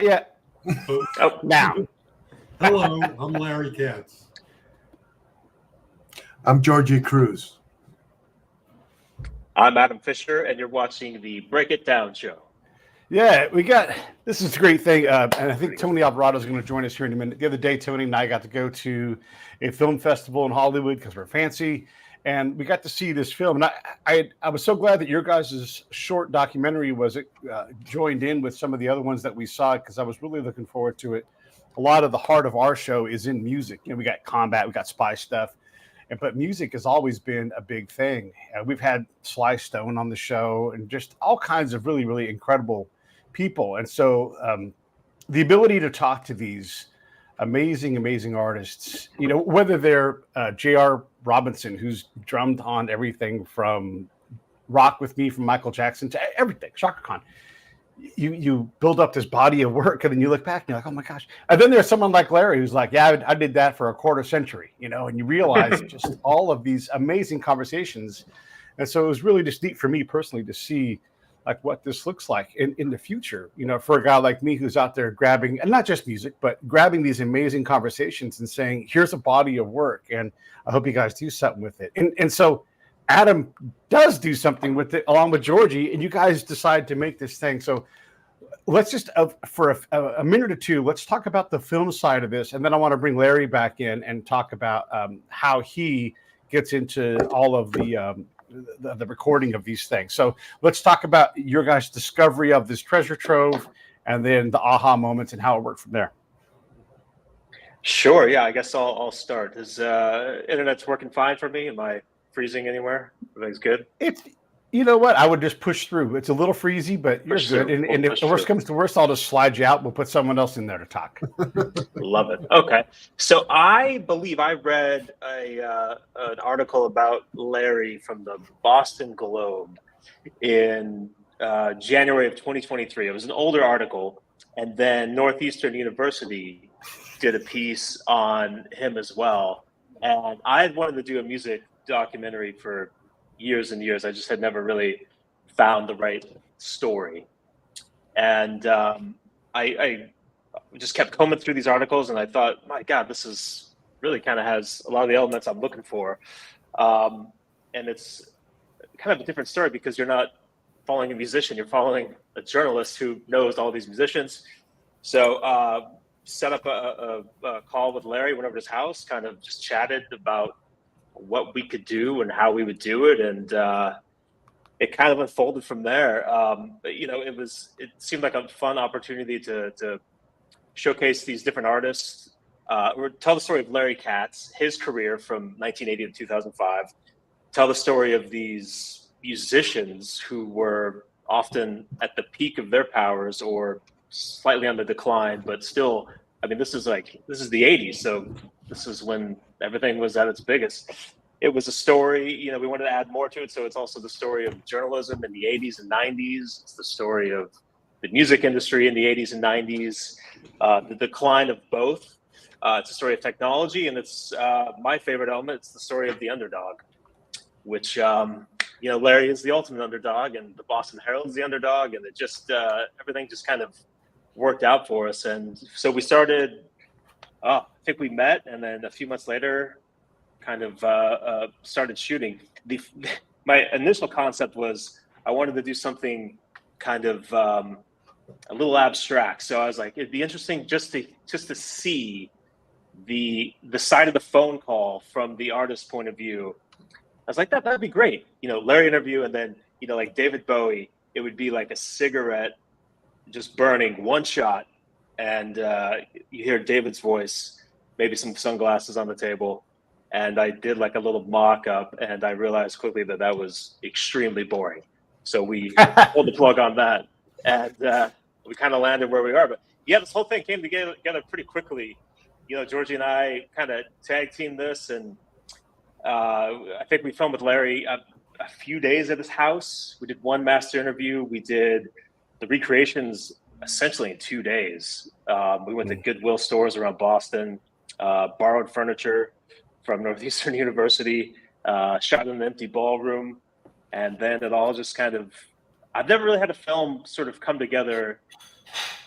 Yeah. Oh, now. Hello, I'm Larry Katz. I'm Jorgy Cruz. I'm Adam Fischer, and you're watching the Break It Down show. Yeah, this is a great thing. And I think Tony Alvarado is going to join us here in a minute. The other day, Tony and I got to go to a film festival in Hollywood because we're fancy. And we got to see this film. And I was so glad that your guys' short documentary was joined in with some of the other ones that we saw, because I was really looking forward to it. A lot of the heart of our show is in music. We got combat, we got spy stuff. But music has always been a big thing. We've had Sly Stone on the show and just all kinds of really, really incredible people. And so the ability to talk to these amazing artists, whether they're J.R. Robinson, who's drummed on everything from Rock With Me from Michael Jackson to everything, Shaka Khan. You build up this body of work, and then you look back and you're like, oh my gosh. And then there's someone like Larry who's like, yeah, I did that for a quarter century, and you realize just all of these amazing conversations. And so it was really just neat for me personally to see like what this looks like in the future, for a guy like me who's out there grabbing, and not just music, but grabbing these amazing conversations and saying, here's a body of work, and I hope you guys do something with it. And so Adam does do something with it along with Jorgy, and you guys decide to make this thing. So let's just, for a minute or two, let's talk about the film side of this. And then I want to bring Larry back in and talk about how he gets into all of the recording of these things. So let's talk about your guys' discovery of this treasure trove, and then the aha moments and how it worked from there. Sure. Yeah, I guess I'll start. Is internet's working fine for me? Am I freezing anywhere? Everything's good? You know what? I would just push through. It's a little freezy, but you're good. And if the worst comes to worst, I'll just slide you out. We'll put someone else in there to talk. Love it. Okay. So I believe I read an article about Larry from the Boston Globe in January of 2023. It was an older article. And then Northwestern University did a piece on him as well. And I had wanted to do a music documentary for years and years. I just had never really found the right story. And I just kept combing through these articles, and I thought, my God, this is really kind of has a lot of the elements I'm looking for. And it's kind of a different story because you're not following a musician, you're following a journalist who knows all these musicians. So set up a call with Larry, went over to his house, kind of just chatted about what we could do and how we would do it, and it kind of unfolded from there. But, it seemed like a fun opportunity to showcase these different artists, or tell the story of Larry Katz, his career from 1980 to 2005, tell the story of these musicians who were often at the peak of their powers or slightly on the decline, but still, this is the 80s, so this is when everything was at its biggest. It was a story, we wanted to add more to it. So it's also the story of journalism in the 80s and 90s. It's the story of the music industry in the 80s and 90s, the decline of both. It's a story of technology, and it's my favorite element. It's the story of the underdog, which, Larry is the ultimate underdog, and the Boston Herald is the underdog, and it just, everything just kind of worked out for us. And so we started, I think we met, and then a few months later, kind of started shooting. My initial concept was I wanted to do something kind of a little abstract. So I was like, it'd be interesting just to see the side of the phone call from the artist's point of view. I was like, that'd be great. Larry interview, and then like David Bowie, it would be like a cigarette just burning, one shot, and you hear David's voice, maybe some sunglasses on the table. And I did like a little mock-up, and I realized quickly that was extremely boring. So we pulled the plug on that, and we kind of landed where we are. But yeah, this whole thing came together pretty quickly. Jorgy and I kind of tag teamed this, and I think we filmed with Larry a few days at his house. We did one master interview. We did the recreations essentially in 2 days. We went to Goodwill stores around Boston, borrowed furniture from Northwestern University, shot in an empty ballroom, and then it all just kind of, I've never really had a film sort of come together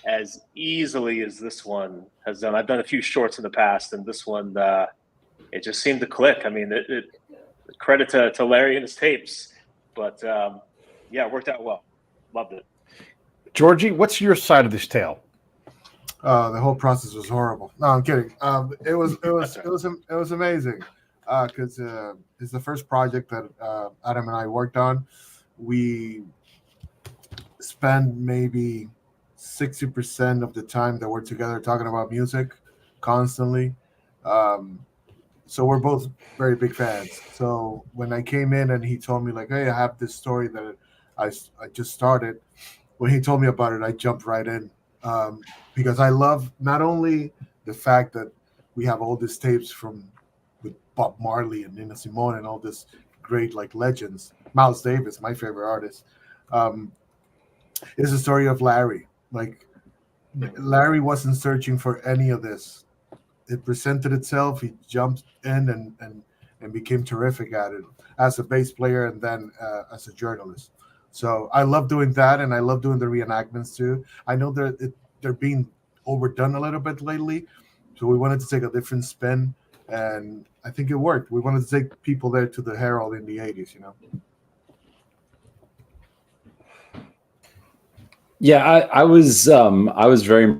as easily as this one has done. I've done a few shorts in the past, and this one, it just seemed to click. I mean, credit to Larry and his tapes, but yeah, it worked out well. Loved it. Jorgy, what's your side of this tale? The whole process was horrible. No, I'm kidding. It was amazing because it's the first project that Adam and I worked on. We spend maybe 60% of the time that we're together talking about music constantly. So we're both very big fans. So when I came in and he told me like, hey, I have this story that I just started. When he told me about it, I jumped right in because I love not only the fact that we have all these tapes with Bob Marley and Nina Simone and all this great like legends. Miles Davis, my favorite artist. It's the story of Larry. Like Larry wasn't searching for any of this. It presented itself. He jumped in and became terrific at it as a bass player and then as a journalist. So I love doing that, and I love doing the reenactments too. I know they're being overdone a little bit lately, so we wanted to take a different spin, and I think it worked. We wanted to take people there to the Herald in the 80s, you know. Yeah, I was very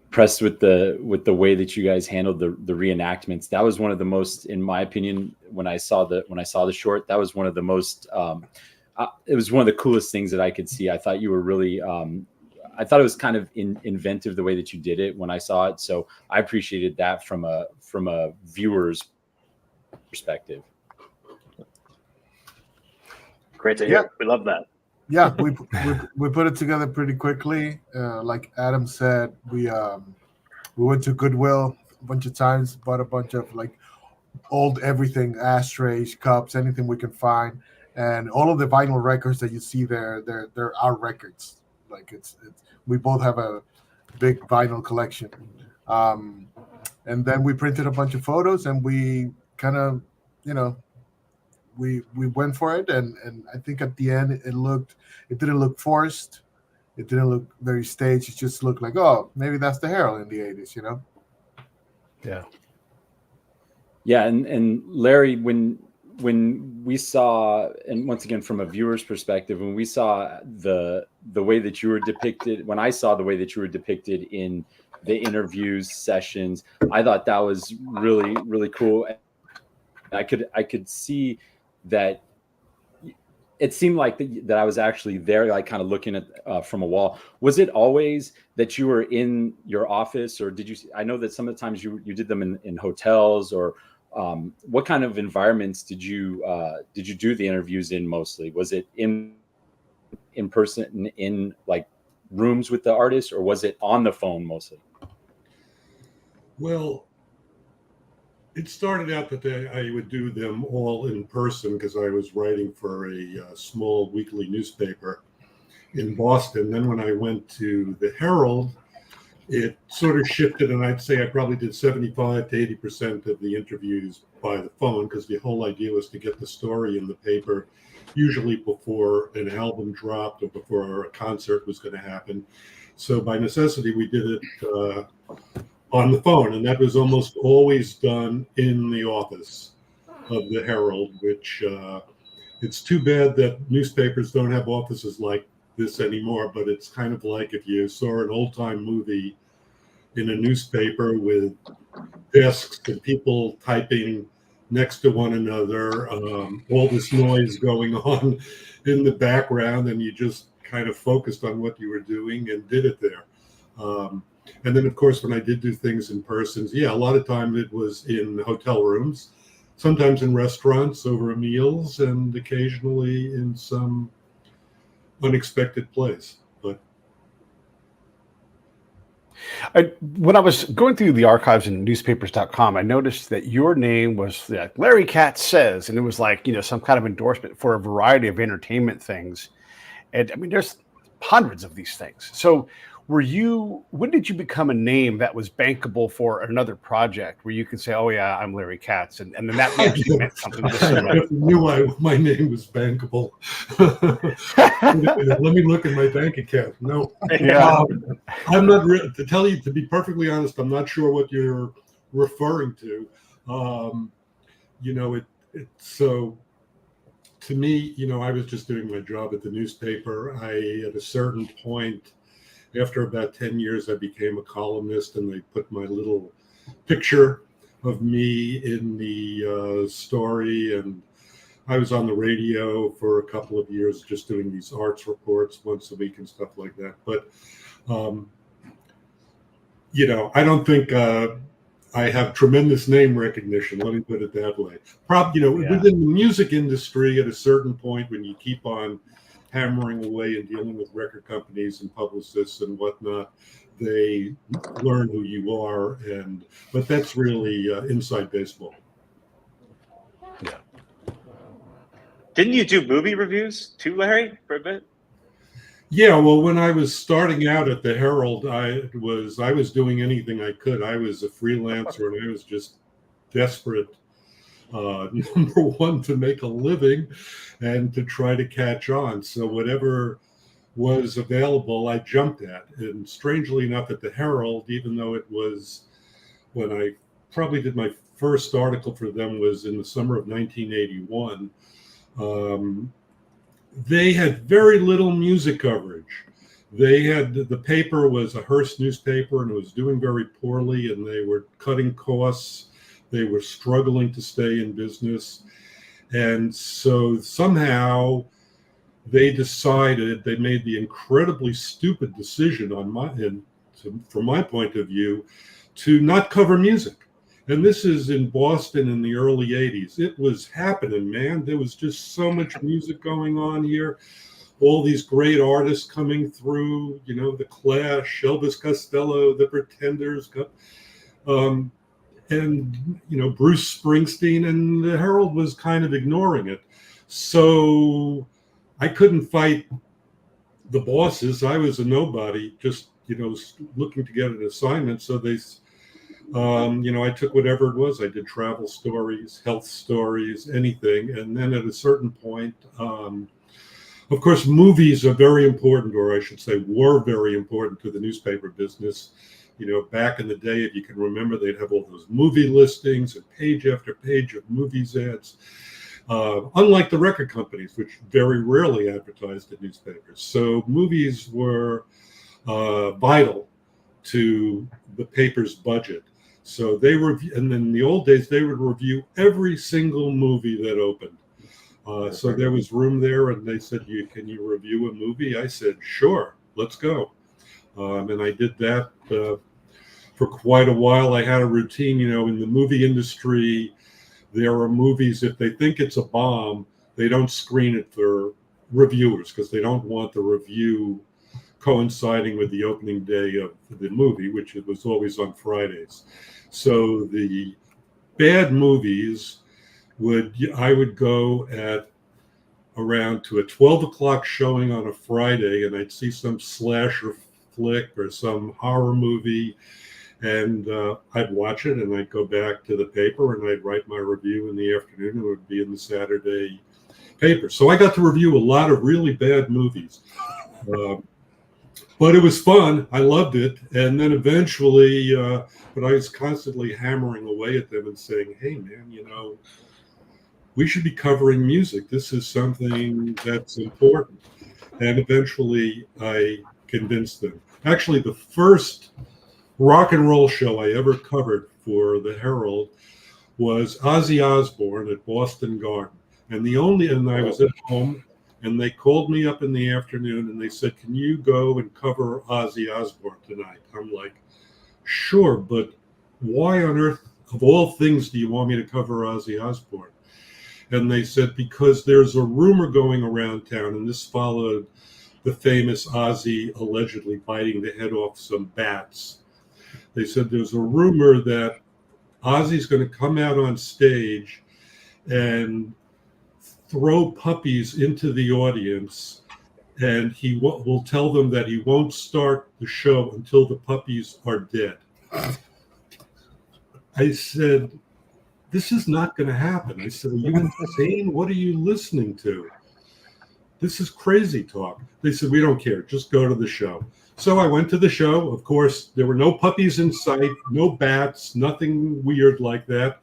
impressed with the way that you guys handled the reenactments. That was one of the most, in my opinion, when I saw the short, that was one of the most. It was one of the coolest things that I could see. I thought you were really. I thought it was kind of inventive the way that you did it when I saw it. So I appreciated that from a viewer's perspective. Great to hear. Yeah. We love that. Yeah, we put it together pretty quickly. Like Adam said, we went to Goodwill a bunch of times, bought a bunch of like old everything, ashtrays, cups, anything we can find, and all of the vinyl records that you see there, they're our records. Like it's we both have a big vinyl collection, and then we printed a bunch of photos, and we kind of, you know. We went for it, and I think at the end it didn't look forced, it didn't look very staged. It just looked like, oh, maybe that's the Herald in the 80s, you know? Yeah, and Larry, when we saw, and once again from a viewer's perspective, when we saw the way that you were depicted, when I saw the way that you were depicted in the interviews sessions, I thought that was really, really cool. I could see that it seemed like that I was actually there, like kind of looking at from a wall. Was it always that you were in your office, or did you? I know that some of the times you did them in hotels, or what kind of environments did you do the interviews in mostly? Was it in person, in like rooms with the artists, or was it on the phone mostly? Well, it started out that I would do them all in person because I was writing for a small weekly newspaper in Boston. Then when I went to the Herald, it sort of shifted, and I'd say I probably did 75 to 80% of the interviews by the phone because the whole idea was to get the story in the paper, usually before an album dropped or before a concert was going to happen. So by necessity, we did it on the phone, and that was almost always done in the office of the Herald, which it's too bad that newspapers don't have offices like this anymore, but it's kind of like if you saw an old-time movie in a newspaper with desks and people typing next to one another, all this noise going on in the background, and you just kind of focused on what you were doing and did it there. And then, of course, when I did do things in person, yeah, a lot of time it was in hotel rooms, sometimes in restaurants over meals, and occasionally in some unexpected place. But when I was going through the archives in newspapers.com, I noticed that your name was like Larry Katz says, and it was like, you know, some kind of endorsement for a variety of entertainment things. And I mean, there's hundreds of these things. So when did you become a name that was bankable for another project where you could say, oh yeah, I'm Larry Katz, and then that actually meant something to I somebody? never knew my name was bankable. Let me look at my bank account. No, Yeah. I'm not to be perfectly honest, I'm not sure what you're referring to. So to me, I was just doing my job at the newspaper. At a certain point, after about 10 years, I became a columnist, and they put my little picture of me in the story. And I was on the radio for a couple of years, just doing these arts reports once a week and stuff like that. But, I don't think I have tremendous name recognition. Let me put it that way. Within the music industry, at a certain point, when you keep on hammering away and dealing with record companies and publicists and whatnot, they learn who you are. But that's really inside baseball. Yeah. Didn't you do movie reviews too, Larry, for a bit? Yeah, well, when I was starting out at the Herald, I was doing anything I could. I was a freelancer, and I was just desperate, number one, to make a living and to try to catch on. So whatever was available, I jumped at. And strangely enough, at the Herald, even though it was when I probably did my first article for them was in the summer of 1981, they had very little music coverage. The paper was a Hearst newspaper, and it was doing very poorly, and they were cutting costs. They were struggling to stay in business. And so somehow they made the incredibly stupid decision from my point of view, to not cover music. And this is in Boston in the early 80s. It was happening, man. There was just so much music going on here. All these great artists coming through, The Clash, Elvis Costello, The Pretenders, and, Bruce Springsteen, and the Herald was kind of ignoring it. So I couldn't fight the bosses. I was a nobody, just, looking to get an assignment. So they... I took whatever it was. I did travel stories, health stories, anything. And then at a certain point, of course, movies are very important, or I should say were very important to the newspaper business. Back in the day, if you can remember, they'd have all those movie listings and page after page of movies ads. Unlike the record companies, which very rarely advertised in newspapers. So movies were vital to the paper's budget. So and then in the old days, they would review every single movie that opened. So there was room there, and they said, can you review a movie? I said, sure, let's go. And I did that for quite a while. I had a routine, in the movie industry, there are movies, if they think it's a bomb, they don't screen it for reviewers because they don't want the review coinciding with the opening day of the movie, which it was always on Fridays. So the bad movies I would go at around to a 12 o'clock showing on a Friday, and I'd see some slasher flick or some horror movie, and I'd watch it, and I'd go back to the paper, and I'd write my review in the afternoon. It would be in the Saturday paper. So I got to review a lot of really bad movies. But it was fun. I loved it. And then eventually, but I was constantly hammering away at them and saying, hey, man, we should be covering music. This is something that's important. And eventually I convinced them. Actually, the first rock and roll show I ever covered for the Herald was Ozzy Osbourne at Boston Garden. And I was at home, and they called me up in the afternoon and they said, can you go and cover Ozzy Osbourne tonight? I'm like, sure, but why on earth, of all things, do you want me to cover Ozzy Osbourne? And they said, because there's a rumor going around town, and this followed the famous Ozzy allegedly biting the head off some bats. They said there's a rumor that Ozzy's going to come out on stage and throw puppies into the audience and he will tell them that he won't start the show until the puppies are dead. I said, this is not going to happen. I said, are you insane? What are you listening to? This is crazy talk. They said, we don't care. Just go to the show. So I went to the show. Of course, there were no puppies in sight, no bats, nothing weird like that.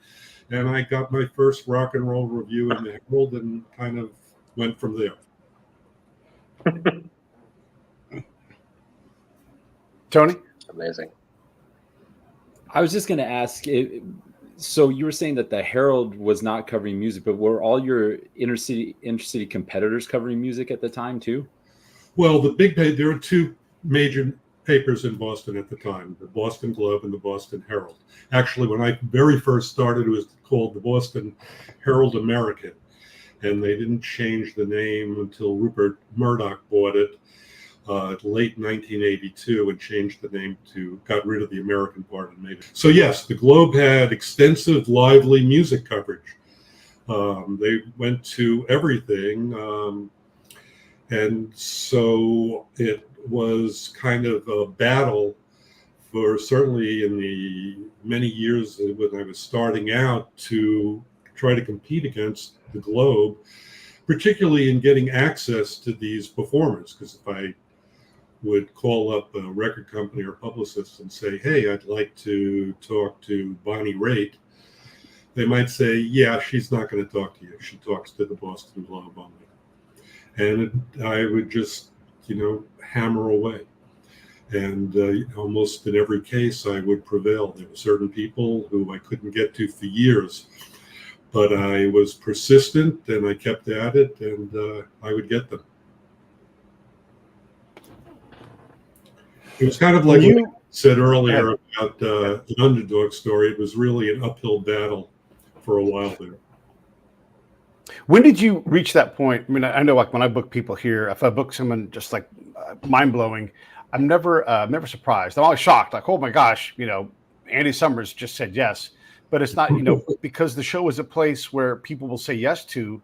And I got my first rock and roll review in the Herald and kind of went from there. Tony? Amazing. I was just going to ask, so you were saying that the Herald was not covering music, but were all your intercity competitors covering music at the time too? Well, there were two major papers in Boston at the time, the Boston Globe and the Boston Herald. Actually, when I very first started, it was called the Boston Herald American, and they didn't change the name until Rupert Murdoch bought it late 1982 and changed the name got rid of the American part and made it. So yes, the Globe had extensive, lively music coverage. They went to everything, and so it was kind of a battle for certainly in the many years when I was starting out to try to compete against the Globe, particularly in getting access to these performers. Because if I would call up a record company or publicist and say, hey, I'd like to talk to Bonnie Raitt, they might say, yeah, she's not going to talk to you. She talks to the Boston Globe only. And I would just, hammer away. And almost in every case, I would prevail. There were certain people who I couldn't get to for years, but I was persistent and I kept at it, and I would get them. It was kind of like you said earlier about an underdog story. It was really an uphill battle for a while there. When did you reach that point? I mean, I know like when I book people here, if I book someone just like mind-blowing, I'm never surprised. I'm always shocked. Like, oh my gosh, Andy Summers just said yes. But it's not, because the show is a place where people will say yes to,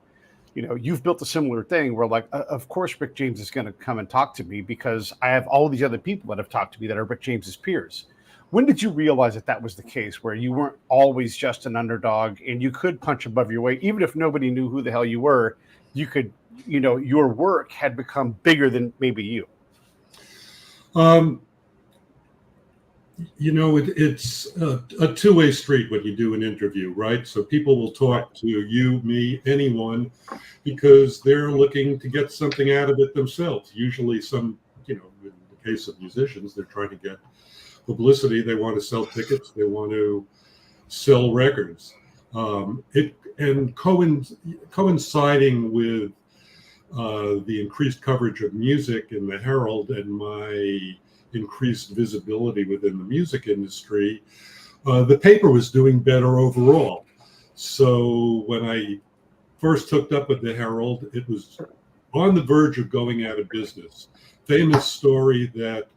you've built a similar thing where like, of course, Rick James is going to come and talk to me because I have all these other people that have talked to me that are Rick James's peers. When did you realize that was the case, where you weren't always just an underdog and you could punch above your weight, even if nobody knew who the hell you were? You could, your work had become bigger than maybe you. It's a two-way street when you do an interview, right? So people will talk to you, me, anyone, because they're looking to get something out of it themselves. Usually in the case of musicians, they're trying to get publicity. They want to sell tickets. They want to sell records. Coinciding with the increased coverage of music in the Herald and my increased visibility within the music industry, the paper was doing better overall. So when I first hooked up with the Herald, it was on the verge of going out of business. Famous story that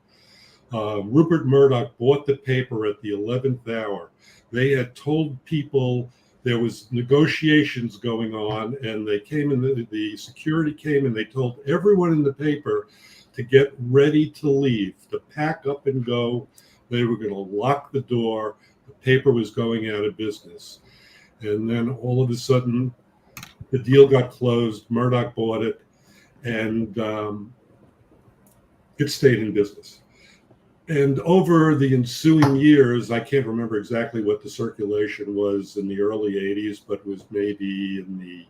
Rupert Murdoch bought the paper at the 11th hour. They had told people there was negotiations going on, and they came in, the security came and they told everyone in the paper to get ready to leave, to pack up and go. They were going to lock the door. The paper was going out of business. And then all of a sudden, the deal got closed. Murdoch bought it, and it stayed in business. And over the ensuing years, I can't remember exactly what the circulation was in the early 80s, but was maybe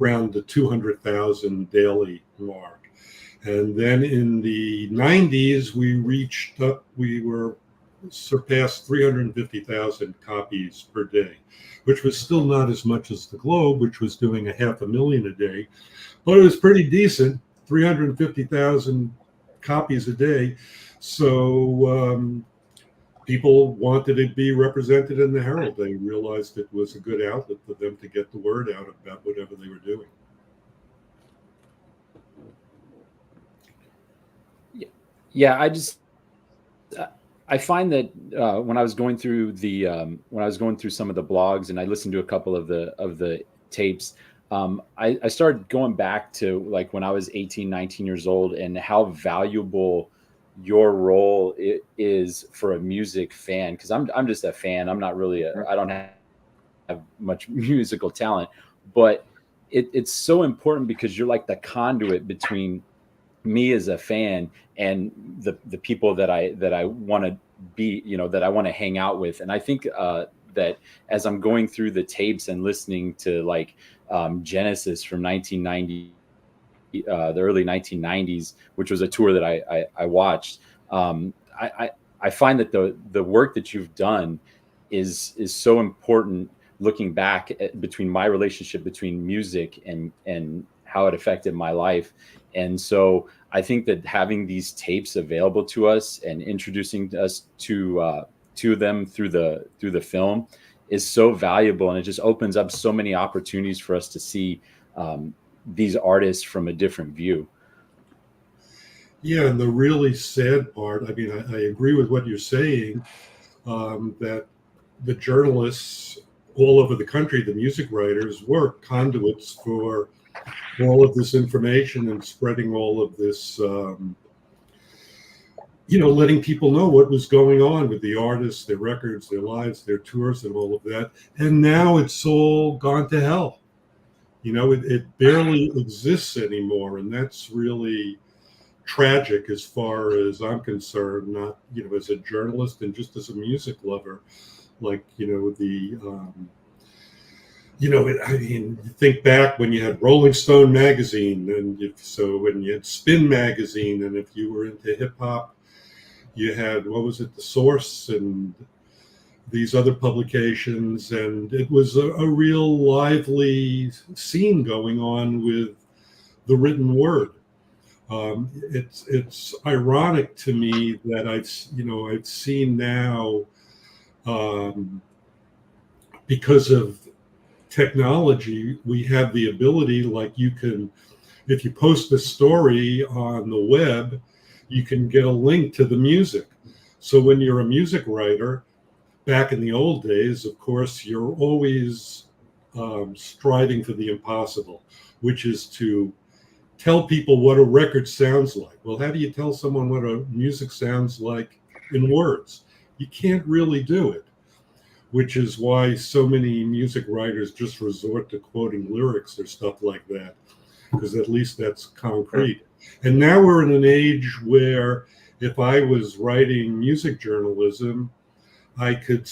around the 200,000 daily mark. And then in the 90s, we surpassed 350,000 copies per day, which was still not as much as the Globe, which was doing 500,000 a day, but it was pretty decent, 350,000 copies a day. So people wanted to be represented in the Herald. They realized it was a good outlet for them to get the word out about whatever they were doing. Yeah, I find that when I was going through some of the blogs and I listened to a couple of the tapes, I started going back to like when I was 18, 19 years old, and how valuable your role is for a music fan. Cause I'm just a fan. I'm not really I don't have much musical talent, but it's so important because you're like the conduit between me as a fan and the people that I want to be, that I want to hang out with. And I think that as I'm going through the tapes and listening to like Genesis from 1990, the early 1990s, which was a tour that I watched, I find that the work that you've done is so important. Looking back between my relationship between music and how it affected my life. And so I think that having these tapes available to us and introducing us to them through the film is so valuable, and it just opens up so many opportunities for us to see these artists from a different view. Yeah, and the really sad part, I mean, I agree with what you're saying, that the journalists all over the country, the music writers, were conduits for all of this information and spreading all of this, letting people know what was going on with the artists, their records, their lives, their tours, and all of that. And now it's all gone to hell. It barely exists anymore. And that's really tragic as far as I'm concerned, not, as a journalist and just as a music lover. Like, I mean, think back when you had Rolling Stone magazine, and when you had Spin magazine, and if you were into hip hop, you had, The Source and these other publications, and it was a real lively scene going on with the written word. It's ironic to me that I've seen now, because of technology, we have the ability, like if you post a story on the web, you can get a link to the music. So when you're a music writer, back in the old days, of course, you're always striving for the impossible, which is to tell people what a record sounds like. Well, how do you tell someone what a music sounds like in words? You can't really do it, which is why so many music writers just resort to quoting lyrics or stuff like that, because at least that's concrete. And now we're in an age where if I was writing music journalism, I could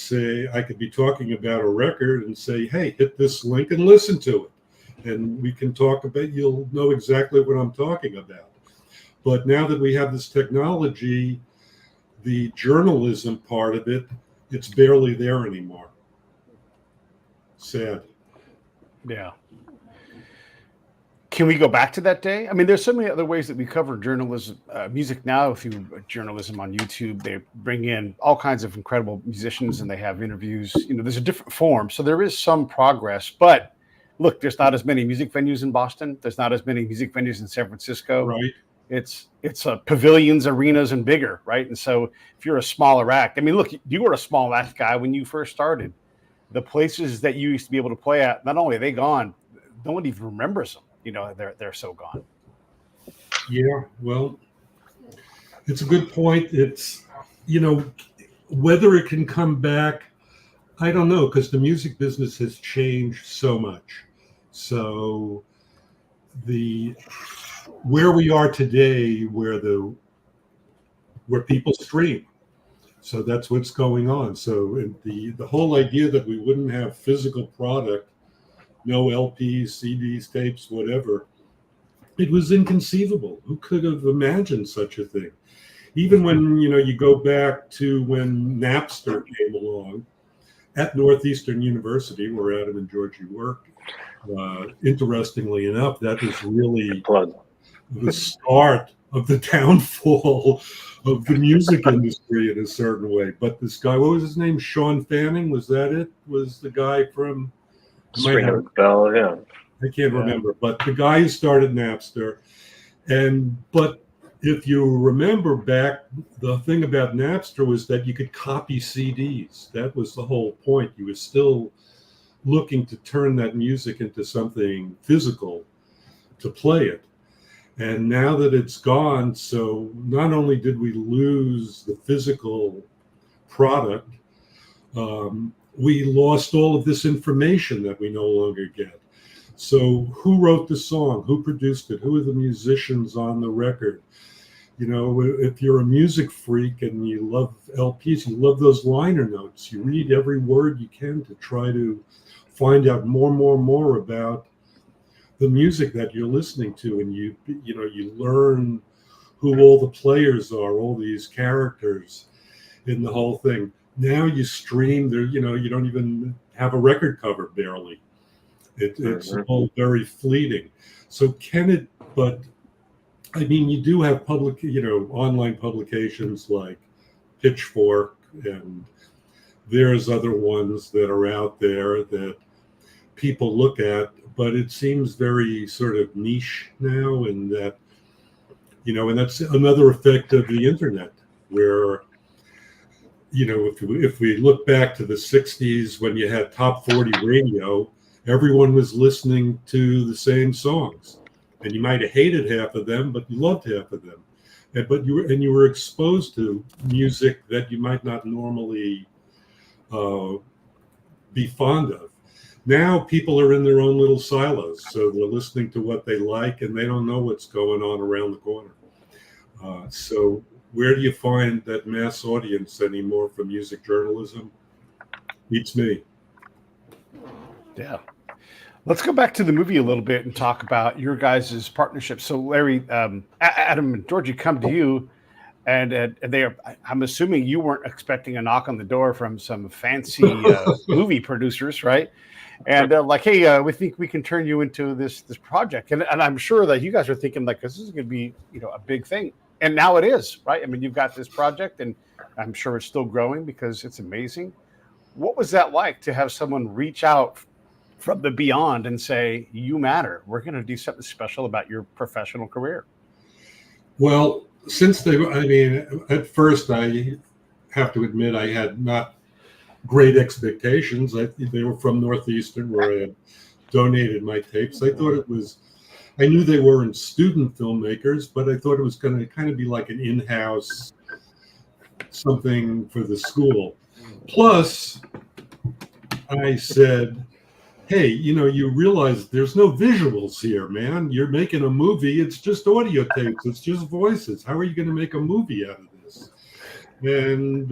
be talking about a record and say, hey, hit this link and listen to it. And we can talk about, you'll know exactly what I'm talking about. But now that we have this technology, the journalism part of it, it's barely there anymore. Sad. Yeah. Can we go back to that day? I mean, there's so many other ways that we cover journalism, music now through journalism on YouTube. They bring in all kinds of incredible musicians and they have interviews. There's a different form. So there is some progress. But look, there's not as many music venues in Boston. There's not as many music venues in San Francisco. Right. It's pavilions, arenas, and bigger, right? And so if you're a smaller act, I mean, look, you were a small act guy when you first started. The places that you used to be able to play at, not only are they gone, no one even remembers them. They're so gone. Yeah, well, it's a good point. It's, whether it can come back, I don't know, because the music business has changed so much. So where we are today, where people stream. So that's what's going on. So the whole idea that we wouldn't have physical product, no LPs, CDs, tapes, whatever, it was inconceivable. Who could have imagined such a thing? Even when, you go back to when Napster came along at Northwestern University, where Adam and Jorgy worked. Interestingly enough, that was really the start of the downfall of the music industry in a certain way. But this guy, what was his name? Sean Fanning, was that it? Was the guy from Springer Bell, yeah. I can't remember, but the guy who started Napster. But if you remember back, the thing about Napster was that you could copy CDs. That was the whole point. You were still looking to turn that music into something physical to play it. And now that it's gone, so not only did we lose the physical product, we lost all of this information that we no longer get. So who wrote the song? Who produced it? Who are the musicians on the record? You know, if you're a music freak and you love LPs, you love those liner notes. You read every word you can to try to find out more about the music that you're listening to, and you learn who all the players are, all these characters in the whole thing. Now you stream there, you don't even have a record cover barely. It's all very fleeting. So but I mean, you do have online publications like Pitchfork, and there's other ones that are out there that people look at, but it seems very sort of niche now, and that, and that's another effect of the internet, where, if we look back to the 60s when you had top 40 radio, everyone was listening to the same songs, and you might have hated half of them, but you loved half of them. But you were exposed to music that you might not normally be fond of. Now people are in their own little silos, so they're listening to what they like, and they don't know what's going on around the corner. So where do you find that mass audience anymore for music journalism? Beats me. Yeah. Let's go back to the movie a little bit and talk about your guys' partnership. So Larry, Adam and Jorgy come to you, and they are, I'm assuming you weren't expecting a knock on the door from some fancy movie producers, right? And they're like, hey, we think we can turn you into this project. And I'm sure that you guys are thinking, like, this is going to be, a big thing. And now it is, right? I mean, you've got this project, and I'm sure it's still growing because it's amazing. What was that like to have someone reach out from the beyond and say, you matter? We're going to do something special about your professional career. Well, at first I have to admit I had not great expectations. They were from Northwestern, where I had donated my tapes. I knew they weren't student filmmakers, but I thought it was going to kind of be like an in-house something for the school. Plus, I said, hey, you realize there's no visuals here, man. You're making a movie. It's just audio tapes. It's just voices. How are you going to make a movie out of this? And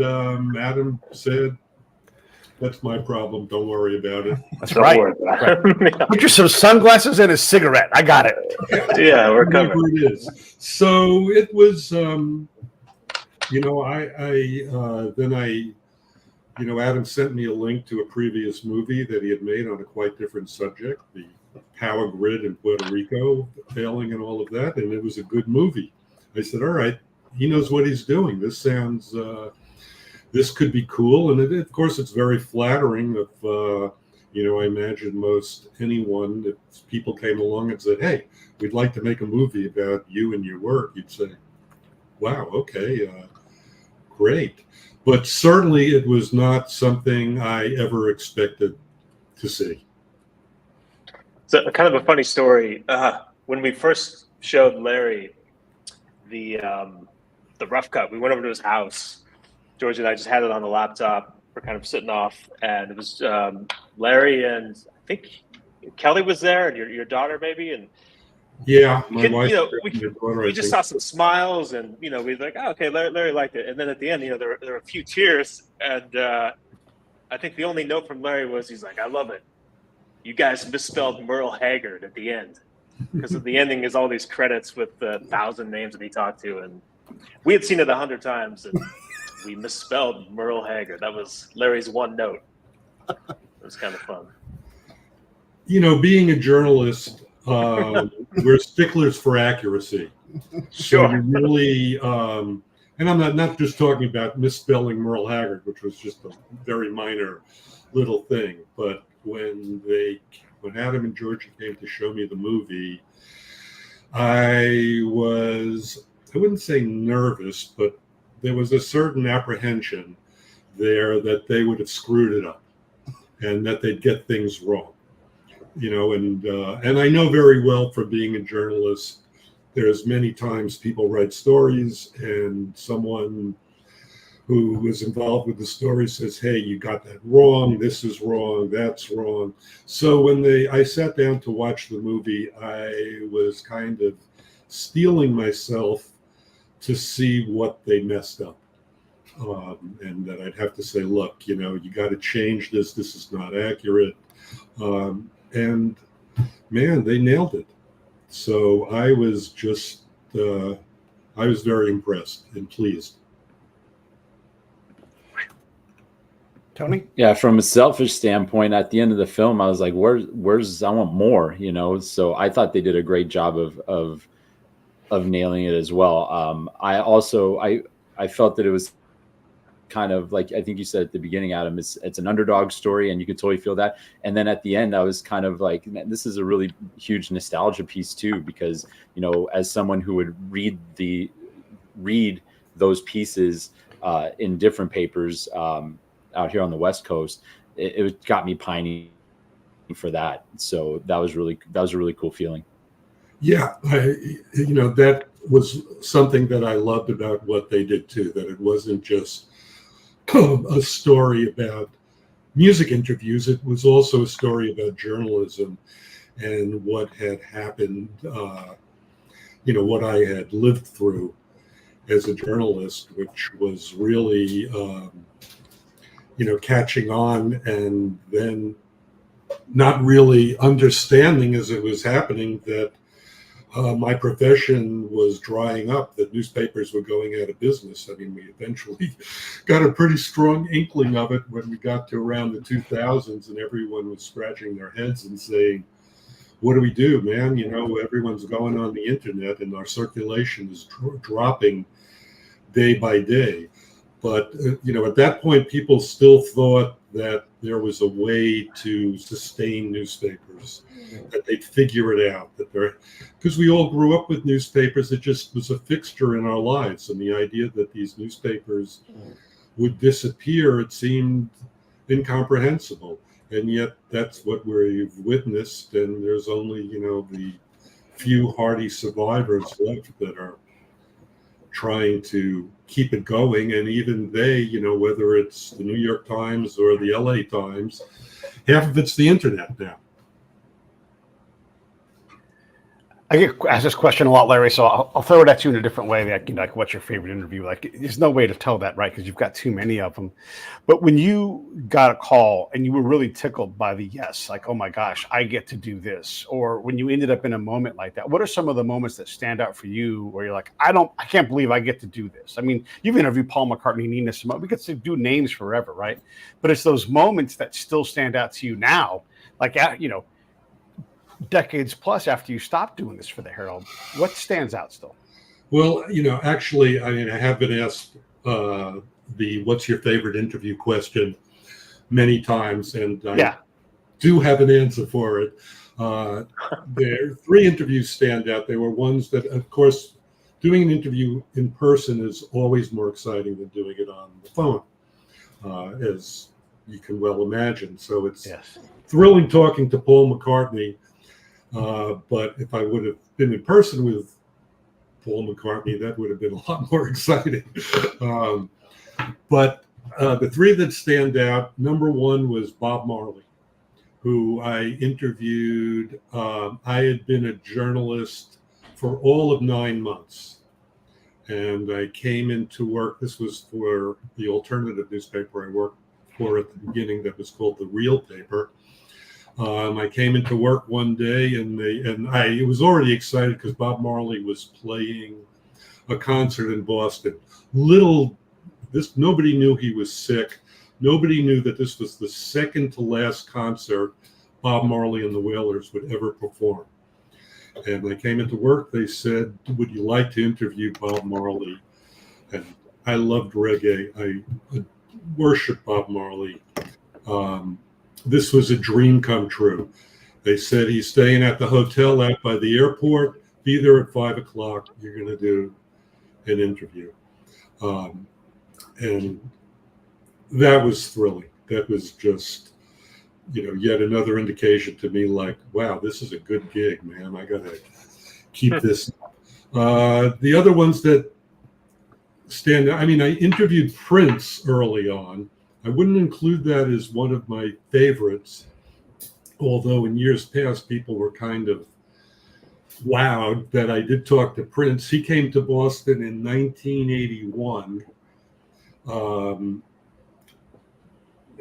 Adam said, that's my problem. Don't worry about it. That's right. Put your some sunglasses and a cigarette. I got it. Yeah, we're covered. It is. So it was, Adam sent me a link to a previous movie that he had made on a quite different subject, the power grid in Puerto Rico failing and all of that, and it was a good movie. I said, all right, he knows what he's doing. This sounds, this could be cool. And of course, it's very flattering if, I imagine most anyone, if people came along and said, hey, we'd like to make a movie about you and your work, you'd say, wow, okay, great. But certainly it was not something I ever expected to see. So kind of a funny story. When we first showed Larry the rough cut, we went over to his house. George and I just had it on the laptop. We're kind of sitting off, and it was Larry and I think Kelly was there, and your daughter maybe, and yeah, my wife. We just saw some smiles, and we were like, oh, okay, Larry liked it. And then at the end, there were a few tears, and I think the only note from Larry was, he's like, I love it. You guys misspelled Merle Haggard at the end, because at the ending is all these credits with the 1,000 names that he talked to, and we had seen it 100 times, and we misspelled Merle Haggard. That was Larry's one note. It was kind of fun. Being a journalist, we're sticklers for accuracy. Sure. So you really, and I'm not just talking about misspelling Merle Haggard, which was just a very minor little thing, but when Adam and Jorgy came to show me the movie, I wouldn't say nervous, but there was a certain apprehension there that they would have screwed it up. and that they'd get things wrong. And I know very well from being a journalist, there's many times people write stories and someone who was involved with the story says, hey, you got that wrong, this is wrong, that's wrong. So when I sat down to watch the movie, I was kind of steeling myself to see what they messed up. And that I'd have to say, look, you got to change this. This is not accurate. And man, they nailed it. So I was just, I was very impressed and pleased. Tony? Yeah, from a selfish standpoint, at the end of the film, I was like, where's I want more, So I thought they did a great job of nailing it as well. I felt that it was kind of like, I think you said at the beginning, Adam, it's an underdog story, and you could totally feel that. And then at the end, I was kind of like, this is a really huge nostalgia piece too, because as someone who would read those pieces in different papers out here on the West Coast, it got me pining for that. So that was a really cool feeling. Yeah, that was something that I loved about what they did too, that it wasn't just a story about music interviews. It was also a story about journalism and what had happened, what I had lived through as a journalist, which was really, catching on and then not really understanding as it was happening that my profession was drying up, that newspapers were going out of business. I mean, we eventually got a pretty strong inkling of it when we got to around the 2000s, and everyone was scratching their heads and saying, what do we do, man? Everyone's going on the internet and our circulation is dropping day by day. But, at that point, people still thought that there was a way to sustain newspapers, that they'd figure it out, because we all grew up with newspapers. It just was a fixture in our lives. And the idea that these newspapers would disappear, it seemed incomprehensible. And yet that's what we've witnessed. And there's only, the few hardy survivors left that are trying to keep it going. And even they, whether it's the New York Times or the LA Times, half of it's the internet now. I get asked this question a lot, Larry, so I'll throw it at you in a different way. Like, what's your favorite interview? Like, there's no way to tell that, right? Because you've got too many of them. But when you got a call and you were really tickled by the yes, like, oh my gosh, I get to do this, or when you ended up in a moment like that, what are some of the moments that stand out for you where you're like, I can't believe I get to do this? I mean, you've interviewed Paul McCartney, Nina Simone. We get to do names forever, right? But it's those moments that still stand out to you now, like, decades plus after you stopped doing this for the Herald. What stands out still? Well, actually, I have been asked the what's your favorite interview question many times, and I do have an answer for it. There 3 interviews stand out. They were ones that, of course, doing an interview in person is always more exciting than doing it on the phone, as you can well imagine. So it's thrilling talking to Paul McCartney. But if I would have been in person with Paul McCartney, that would have been a lot more exciting. But the 3 that stand out, number 1 was Bob Marley, who I interviewed. I had been a journalist for all of 9 months. And I came into work. This was for the alternative newspaper I worked for at the beginning that was called The Real Paper. I came into work one day and I was already excited because Bob Marley was playing a concert in Boston. Nobody knew he was sick. Nobody knew that this was the second to last concert Bob Marley and the Wailers would ever perform. And I came into work. They said, would you like to interview Bob Marley? And I loved reggae. I worshiped Bob Marley. This was a dream come true. They said, he's staying at the hotel out by the airport. Be there at 5 o'clock. You're going to do an interview. And that was thrilling. That was just yet another indication to me, like, wow, this is a good gig, man. I got to keep this. The other ones that stand out, I mean, I interviewed Prince early on. I wouldn't include that as one of my favorites, although in years past, people were kind of wowed that I did talk to Prince. He came to Boston in 1981.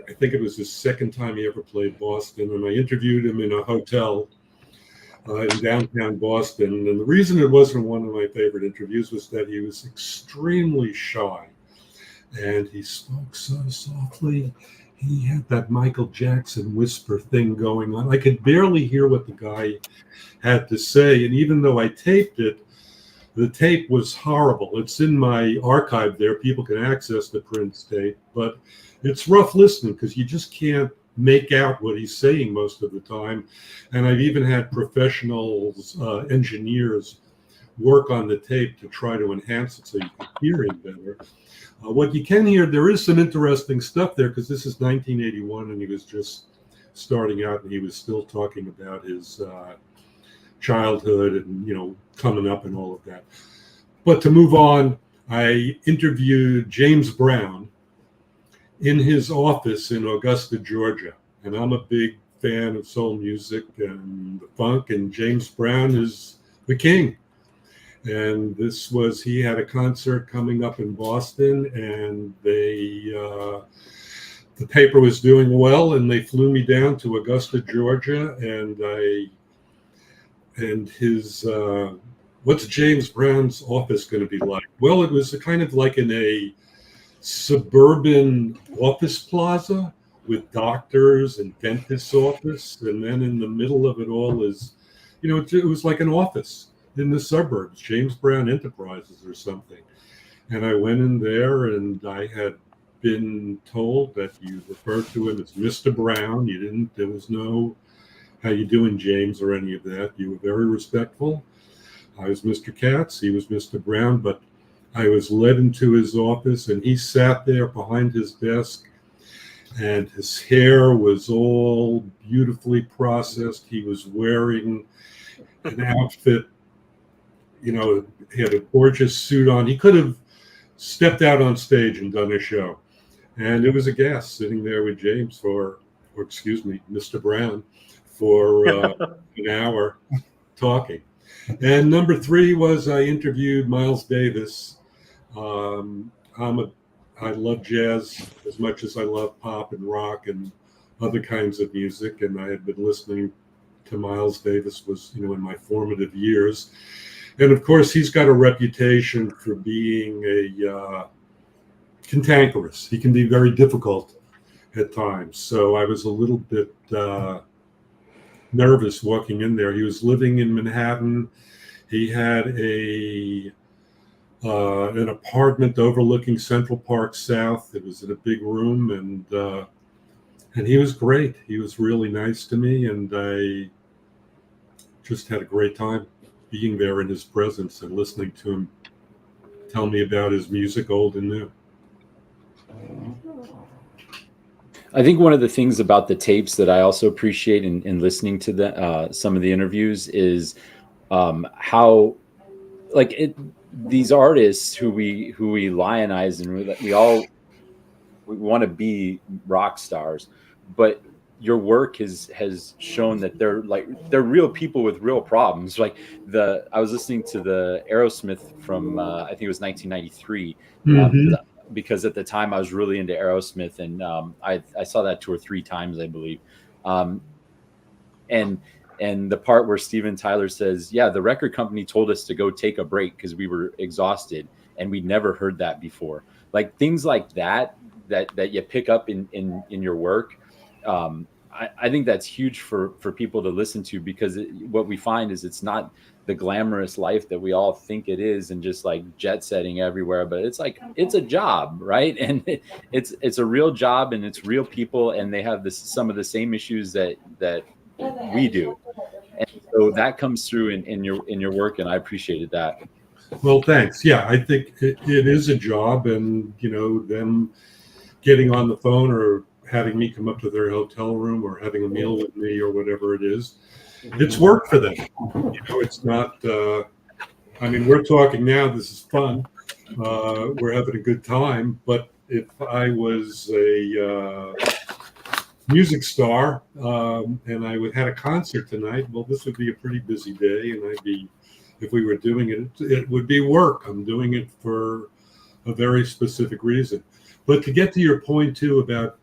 I think it was the second time he ever played Boston, and I interviewed him in a hotel in downtown Boston. And the reason it wasn't one of my favorite interviews was that he was extremely shy, and he spoke so softly. He had that Michael Jackson whisper thing going on. I could barely hear what the guy had to say. And even though I taped it, the tape was horrible. It's in my archive there. People can access the Prince tape, but it's rough listening because you just can't make out what he's saying most of the time. And I've even had professionals, engineers, work on the tape to try to enhance it so you can hear him better. What you can hear, there is some interesting stuff there because this is 1981 and he was just starting out and he was still talking about his childhood and, coming up and all of that. But to move on, I interviewed James Brown in his office in Augusta, Georgia. And I'm a big fan of soul music and the funk, and James Brown is the king. And he had a concert coming up in Boston, and the paper was doing well, and they flew me down to Augusta, Georgia, and his, what's James Brown's office going to be like? Well, it was kind of like in a suburban office plaza with doctors and dentist's office. And then in the middle of it all is, it was like an office in the suburbs, James Brown Enterprises or something. And I went in there and I had been told that you referred to him as Mr. Brown. There was no, how you doing, James, or any of that. You were very respectful. I was Mr. Katz, he was Mr. Brown, but I was led into his office and he sat there behind his desk and his hair was all beautifully processed. He was wearing an outfit, he had a gorgeous suit on. He could have stepped out on stage and done a show. And it was a gas sitting there with James Mr. Brown for an hour talking. And number 3 was I interviewed Miles Davis. I love jazz as much as I love pop and rock and other kinds of music. And I had been listening to Miles Davis was, in my formative years. And of course, he's got a reputation for being a cantankerous. He can be very difficult at times. So I was a little bit nervous walking in there. He was living in Manhattan. He had an apartment overlooking Central Park South. It was in a big room, and he was great. He was really nice to me, and I just had a great time being there in his presence and listening to him tell me about his music, old and new. I think one of the things about the tapes that I also appreciate in listening to some of the interviews is how, these artists who we lionize and we want to be rock stars, but your work has shown that they're real people with real problems. I was listening to the Aerosmith from I think it was 1993. Because at the time I was really into Aerosmith, and I saw that tour 3 times, I believe. And the part where Steven Tyler says, yeah, the record company told us to go take a break because we were exhausted, and we'd never heard that before. Things like that you pick up in your work. I think that's huge for people to listen to, because what we find is it's not the glamorous life that we all think it is and just jet setting everywhere, but it's a job, right? And it's a real job, and it's real people, and they have some of the same issues that we do. And so that comes through in your work, and I appreciated that. Well, thanks. Yeah, I think it is a job, and them getting on the phone or having me come up to their hotel room or having a meal with me or whatever it is. It's work for them. It's not, we're talking now, this is fun. We're having a good time, but if I was a music star and I had a concert tonight, well, this would be a pretty busy day, and if we were doing it, it would be work. I'm doing it for a very specific reason. But to get to your point too about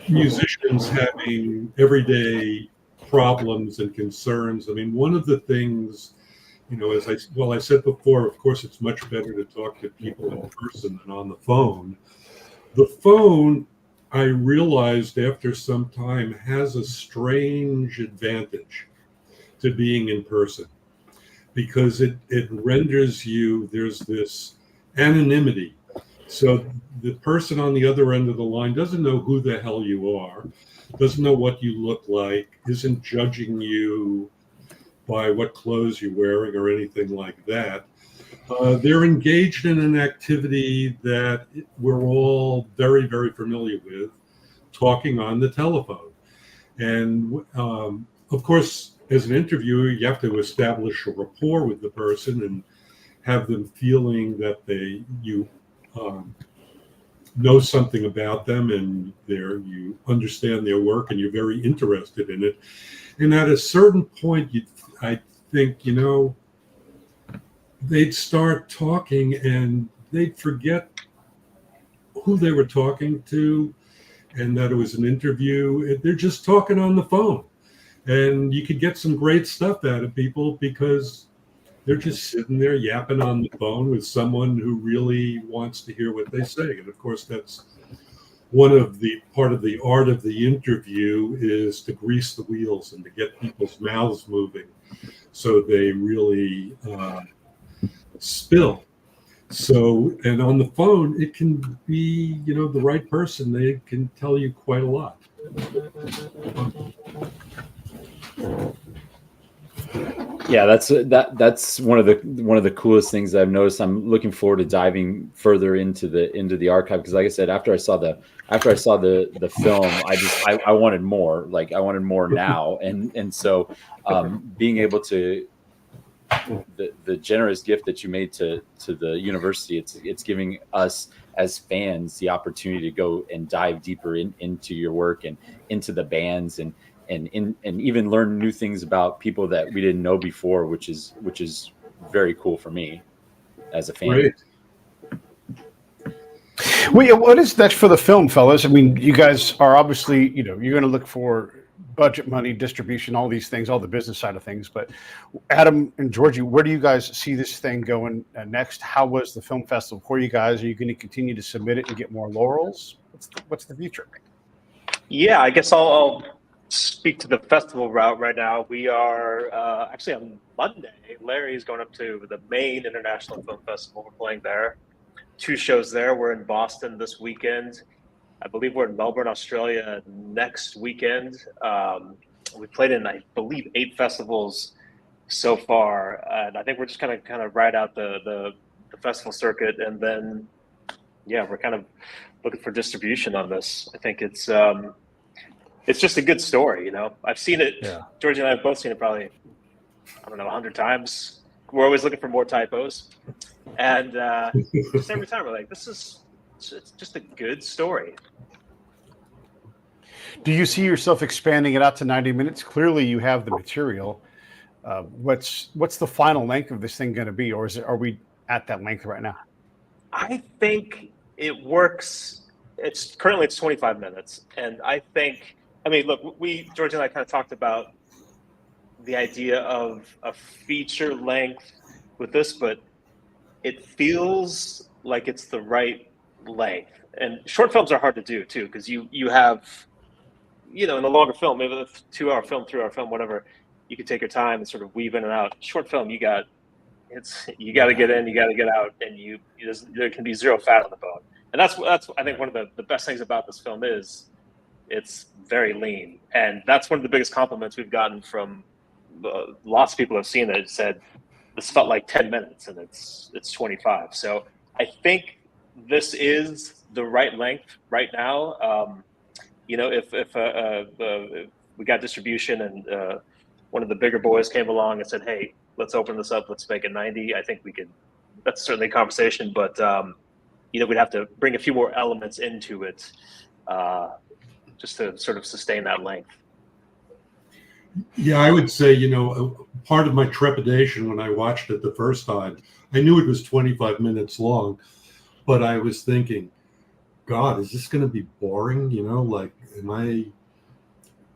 musicians having everyday problems and concerns. One of the things, as I said before, of course, it's much better to talk to people in person than on the phone. The phone, I realized after some time, has a strange advantage to being in person, because it renders you, there's this anonymity. So the person on the other end of the line doesn't know who the hell you are, doesn't know what you look like, isn't judging you by what clothes you're wearing or anything like that. They're engaged in an activity that we're all very, very familiar with, talking on the telephone. And of course, as an interviewer, you have to establish a rapport with the person and have them feeling that you know something about them, and you understand their work and you're very interested in it. And at a certain point, I think, they'd start talking and they'd forget who they were talking to and that it was an interview. They're just talking on the phone. And you could get some great stuff out of people because they're just sitting there yapping on the phone with someone who really wants to hear what they say. And of course, that's part of the art of the interview, is to grease the wheels and to get people's mouths moving so they really spill. So, and on the phone, it can be, the right person. They can tell you quite a lot. Yeah, that's one of the coolest things I've noticed. I'm looking forward to diving further into the archive, because, like I said, after I saw the film, I wanted more. Like, I wanted more now, and so being able to, the generous gift that you made to the university, it's giving us as fans the opportunity to go and dive deeper into your work and into the bands and even learn new things about people that we didn't know before, which is very cool for me as a fan. Great. Well, what is next for the film, fellas? You guys are obviously, you're going to look for budget money, distribution, all these things, all the business side of things. But Adam and Jorgy, where do you guys see this thing going next? How was the film festival for you guys? Are you going to continue to submit it and get more laurels? What's the future? Yeah, I guess I'll speak to the festival route right now. We are actually on Monday. Larry's going up to the Maine International Film Festival. We're playing there. 2 shows there. We're in Boston this weekend. I believe we're in Melbourne, Australia next weekend. We played in, I believe, 8 festivals so far, and I think we're just kind of ride out the festival circuit, and then we're kind of looking for distribution on this. I think it's just a good story, I've seen it. Yeah. Jorgy and I have both seen it probably, 100 times. We're always looking for more typos, and just every time we're like, it's just a good story. Do you see yourself expanding it out to 90 minutes? Clearly, you have the material. What's the final length of this thing going to be, or are we at that length right now? I think it works. It's currently 25 minutes, and I think. Look, Jorgy and I kind of talked about the idea of a feature length with this, but it feels like it's the right length. And short films are hard to do too, because you have, in the longer film, maybe the 2-hour film, 3-hour film, whatever, you can take your time and sort of weave in and out. Short film, you got to get in, you got to get out, and there can be zero fat on the bone. And that's I think one of the best things about this film is it's very lean, and that's one of the biggest compliments we've gotten from lots of people who've seen it. Said this felt like 10 minutes, and it's 25. So I think this is the right length right now. If we got distribution and one of the bigger boys came along and said, "Hey, let's open this up. Let's make it 90." I think we could. That's certainly a conversation, but we'd have to bring a few more elements into it just to sort of sustain that length. Yeah, I would say, part of my trepidation when I watched it the first time, I knew it was 25 minutes long, but I was thinking, God, is this going to be boring?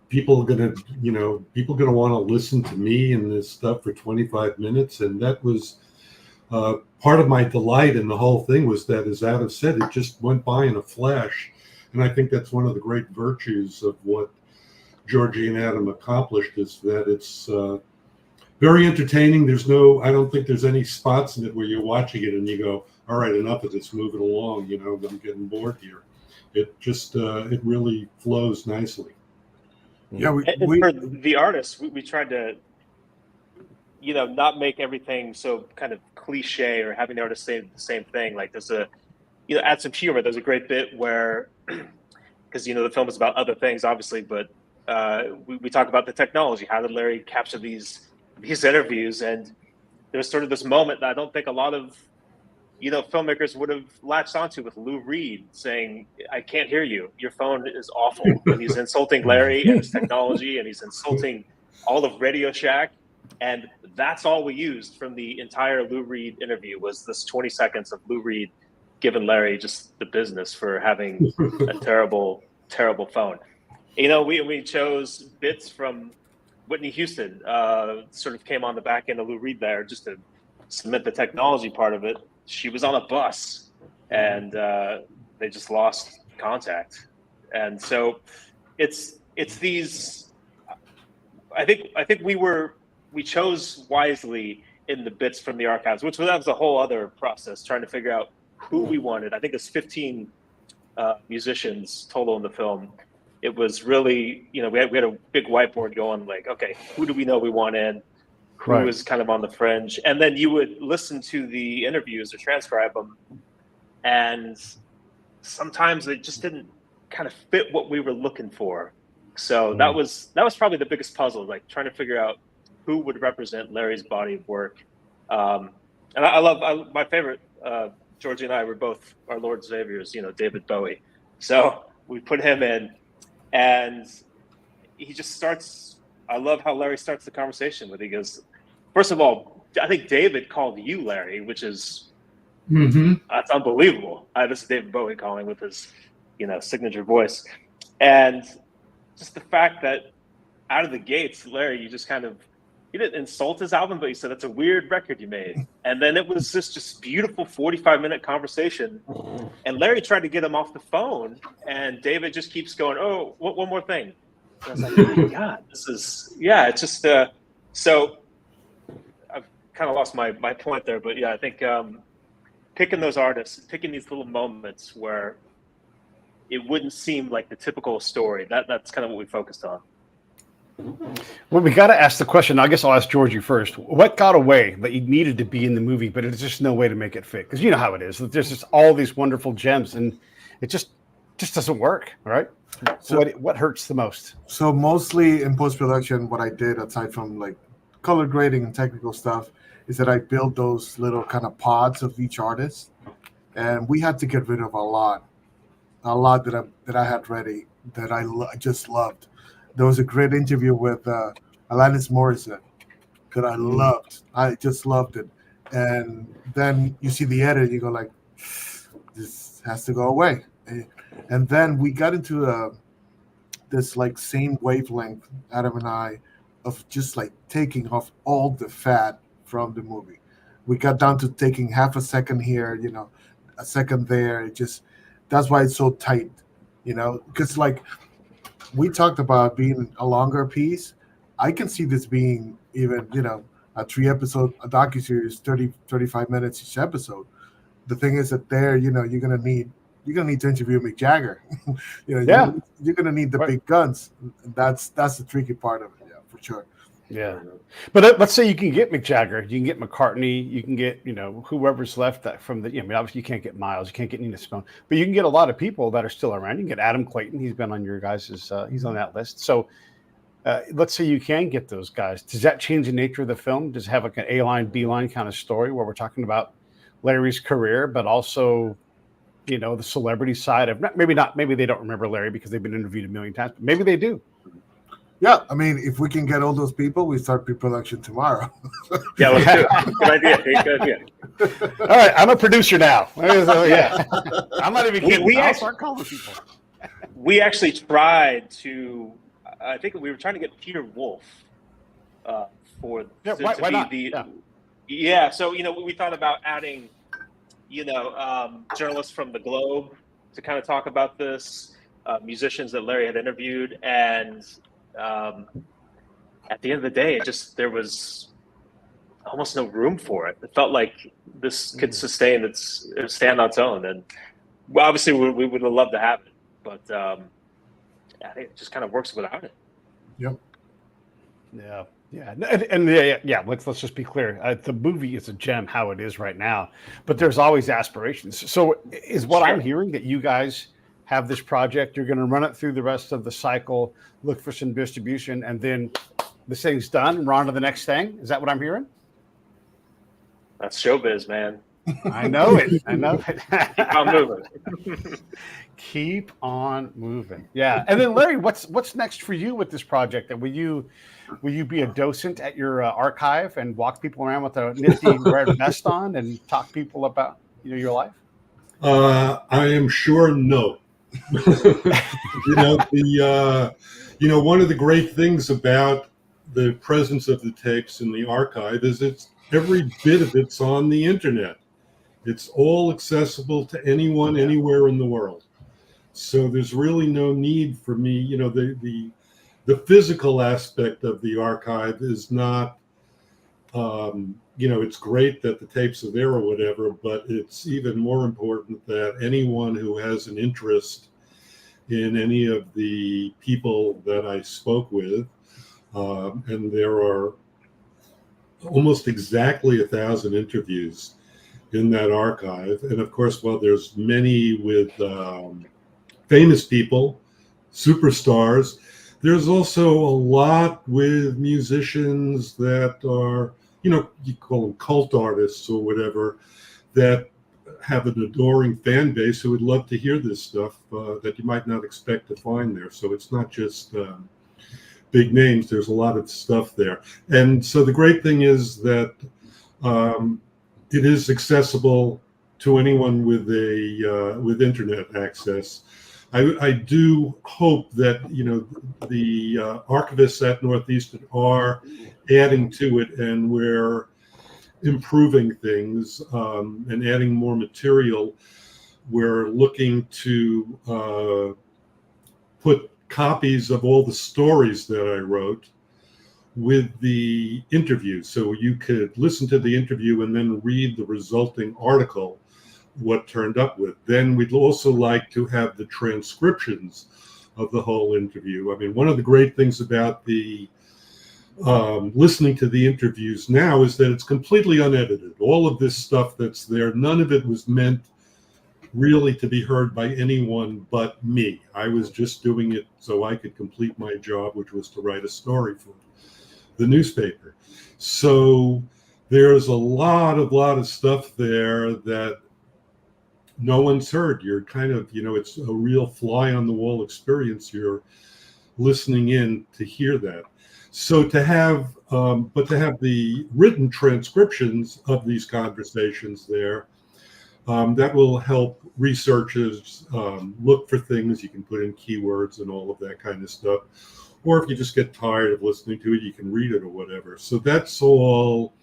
People going to want to listen to me and this stuff for 25 minutes? And that was part of my delight in the whole thing, was that, as Adam said, it just went by in a flash. And I think that's one of the great virtues of what Jorgy and Adam accomplished, is that it's very entertaining. I don't think there's any spots in it where you're watching it and you go, all right, enough of this, move it along. I'm getting bored here. It just, it really flows nicely. Yeah, for the artists, we tried to, not make everything so kind of cliche or having the artist say the same thing. Like there's add some humor. There's a great bit where, because, the film is about other things, obviously, but we talk about the technology. How did Larry capture these interviews? And there's sort of this moment that I don't think a lot of filmmakers would have latched onto, with Lou Reed saying, "I can't hear you. Your phone is awful." And he's insulting Larry and his technology, and he's insulting all of Radio Shack. And that's all we used from the entire Lou Reed interview, was this 20 seconds of Lou Reed giving Larry just the business for having a terrible, terrible phone. We chose bits from Whitney Houston, sort of came on the back end of Lou Reed there just to cement the technology part of it. She was on a bus and they just lost contact. And so it's these, I think we chose wisely in the bits from the archives, which was a whole other process, trying to figure out who we wanted. I think there's 15 musicians total in the film. It was really, we had a big whiteboard going, like, okay, who do we know we want in? Who is kind of on the fringe? And then you would listen to the interviews or transcribe them, and sometimes they just didn't kind of fit what we were looking for. So that was probably the biggest puzzle, like trying to figure out who would represent Larry's body of work. And I love my favorite. Jorgy and I were both our Lord Saviors, David Bowie. So we put him in, and he just starts. I love how Larry starts the conversation with. He goes, first of all, I think David called you Larry, which is that's unbelievable. This is David Bowie calling with his, signature voice, and just the fact that out of the gates, Larry, you just kind of. He didn't insult his album, but he said, "That's a weird record you made." And then it was this just beautiful 45-minute conversation. And Larry tried to get him off the phone, and David just keeps going, "Oh, one more thing." And I was like, "Oh my God, this is, it's just." So I've kind of lost my point there, but yeah, I think picking those artists, picking these little moments where it wouldn't seem like the typical story, that's kind of what we focused on. Well, we got to ask the question. I guess I'll ask Jorgy first. What got away that you needed to be in the movie, but there's just no way to make it fit? Because you know how it is. There's just all these wonderful gems, and it just doesn't work. All right. So what hurts the most? So mostly in post-production, what I did, aside from like color grading and technical stuff, is that I built those little kind of pods of each artist, and we had to get rid of a lot that I had ready that I just loved. There was a great interview with Alanis Morissette that I loved. I just loved it. And then you see the edit, you go like, this has to go away. And then we got into this like same wavelength, Adam and I, of just like taking off all the fat from the movie. We got down to taking half a second here, a second there. That's why it's so tight, because like, we talked about being a longer piece. I can see this being even, a 3-episode docuseries, 30-35 minutes each episode. The thing is that there, you're gonna need to interview Mick Jagger. You're gonna need the big guns. That's the tricky part of it, yeah, for sure. Yeah. But let's say you can get Mick Jagger, you can get McCartney, you can get, whoever's left that from the, obviously you can't get Miles, you can't get Nina Simone, but you can get a lot of people that are still around. You can get Adam Clayton. He's been on your guys', he's on that list. So let's say you can get those guys. Does that change the nature of the film? Does it have like an A-line, B-line kind of story where we're talking about Larry's career, but also, the celebrity side of maybe they don't remember Larry because they've been interviewed a million times, but maybe they do. Yeah, I mean, if we can get all those people, we start pre-production tomorrow. Yeah, let's do it. Good idea. Good idea. All right, I'm a producer now. Yeah, I'm not even kidding. I'll start calling people. We actually tried to. I think we were trying to get Peter Wolf for why not? Yeah. So we thought about adding, journalists from the Globe to kind of talk about this, musicians that Larry had interviewed, and at the end of the day, there was almost no room for it. It felt like this could stand on its own, and obviously we would have loved to have it, but I think it just kind of works without it. Yep. Yeah. Yeah. Let's just be clear. The movie is a gem how it is right now, but there's always aspirations. So is what I'm hearing that you guys have this project, you're going to run it through the rest of the cycle, look for some distribution, and then this thing's done and we're on to the next thing? Is that what I'm hearing? That's showbiz, man. I know it. Keep on moving. Keep on moving. Yeah. And then Larry, what's next for you with this project? And will you be a docent at your archive and walk people around with a nifty red vest on and talk to people about your life? I am sure no. One of the great things about the presence of the tapes in the archive is every bit of it's on the internet. It's all accessible to anyone, anywhere in the world. So there's really no need for me. The physical aspect of the archive is not, it's great that the tapes are there or whatever, but it's even more important that anyone who has an interest in any of the people that I spoke with, and there are almost exactly 1,000 interviews in that archive. And of course, there's many with famous people, superstars. There's also a lot with musicians that are, you call them cult artists or whatever, that have an adoring fan base who would love to hear this stuff that you might not expect to find there. So it's not just big names. There's a lot of stuff there. And so the great thing is that it is accessible to anyone with with internet access. I do hope that the archivists at Northeastern are adding to it, and we're improving things and adding more material. We're looking to put copies of all the stories that I wrote with the interview, so you could listen to the interview and then read the resulting article, what turned up with. Then we'd also like to have the transcriptions of the whole interview. I mean, one of the great things about the listening to the interviews now is that it's completely unedited. All of this stuff that's there, none of it was meant really to be heard by anyone but me. I was just doing it so I could complete my job, which was to write a story for the newspaper. So there's a lot of stuff there that no one's heard. You're kind of, it's a real fly on the wall experience. You're listening in to hear that. So to have the written transcriptions of these conversations there, that will help researchers look for things. You can put in keywords and all of that kind of stuff. Or if you just get tired of listening to it, you can read it or whatever. So that's all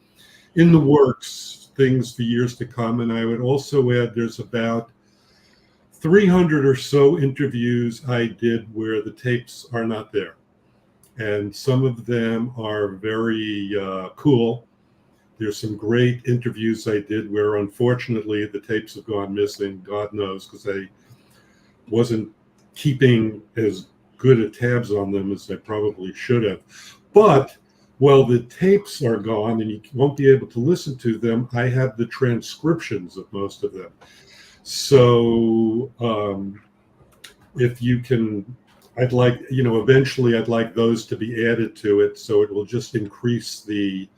in the works, things for years to come. And I would also add there's about 300 or so interviews I did where the tapes are not there. And some of them are very cool. There's some great interviews I did where, unfortunately, the tapes have gone missing. God knows, because I wasn't keeping as good at tabs on them as I probably should have. But Well, the tapes are gone and you won't be able to listen to them. I have the transcriptions of most of them. So if you can, I'd like, eventually I'd like those to be added to it. So it will just increase the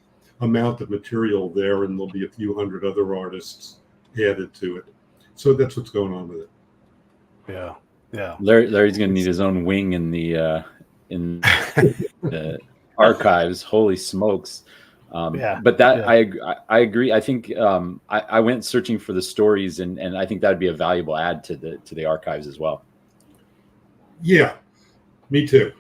amount of material there, and there'll be a few hundred other artists added to it. So that's what's going on with it. Yeah. Yeah. Larry's going to need his own wing in the archives. Holy smokes. But that I agree. I think I went searching for the stories, and I think that'd be a valuable add to the archives as well. Yeah, me too.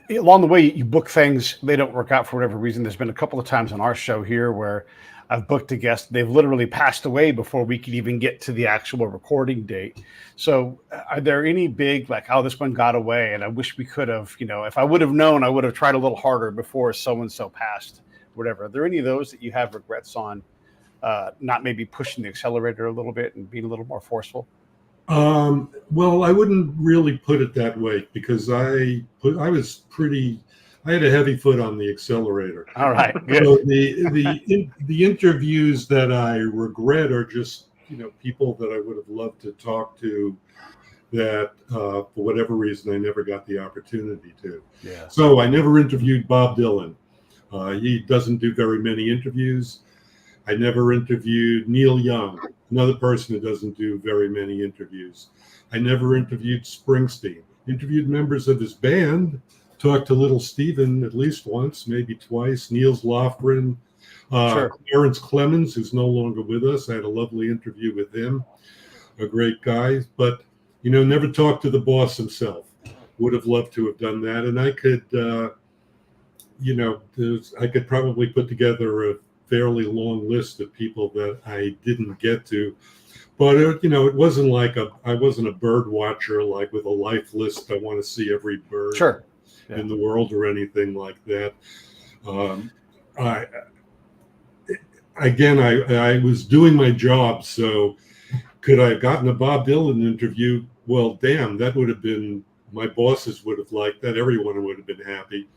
Along the way you book things, they don't work out for whatever reason. There's been a couple of times on our show here where I've booked a guest, they've literally passed away before we could even get to the actual recording date. So are there any big, like, oh, this one got away and I wish we could have, if I would have known, I would have tried a little harder before so-and-so passed, whatever. Are there any of those that you have regrets on, not maybe pushing the accelerator a little bit and being a little more forceful? Well, I wouldn't really put it that way, because I had a heavy foot on the accelerator. All right. Good. So the interviews that I regret are just, people that I would have loved to talk to that for whatever reason I never got the opportunity to. Yeah. So I never interviewed Bob Dylan. He doesn't do very many interviews. I never interviewed Neil Young, another person who doesn't do very many interviews. I never interviewed Springsteen. Interviewed members of his band, talked to Little Steven at least once, maybe twice. Niels Lofgren, Clarence Clemens, who's no longer with us. I had a lovely interview with him, a great guy, but never talked to the boss himself. Would have loved to have done that, and I could, I could probably put together a fairly long list of people that I didn't get to, but it wasn't like I wasn't a bird watcher, like with a life list. I want to see every bird in the world or anything like that. I was doing my job, so could I have gotten a Bob Dylan interview? Well, damn, that would have been, my bosses would have liked that. Everyone would have been happy.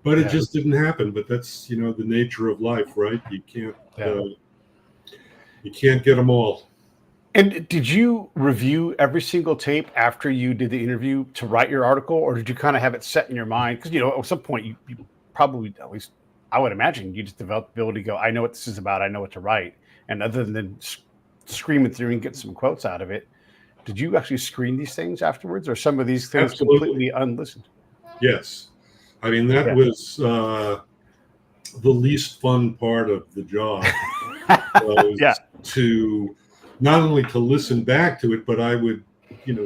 But it just didn't happen. But that's, the nature of life, right? You can't get them all. And did you review every single tape after you did the interview to write your article, or did you kind of have it set in your mind? Because, at some point you probably, at least I would imagine, you just developed the ability to go, I know what this is about, I know what to write. And other than screaming through and get some quotes out of it, did you actually screen these things afterwards, or some of these things completely unlistened? Yes. I mean, that was the least fun part of the job. To not only to listen back to it, but I would,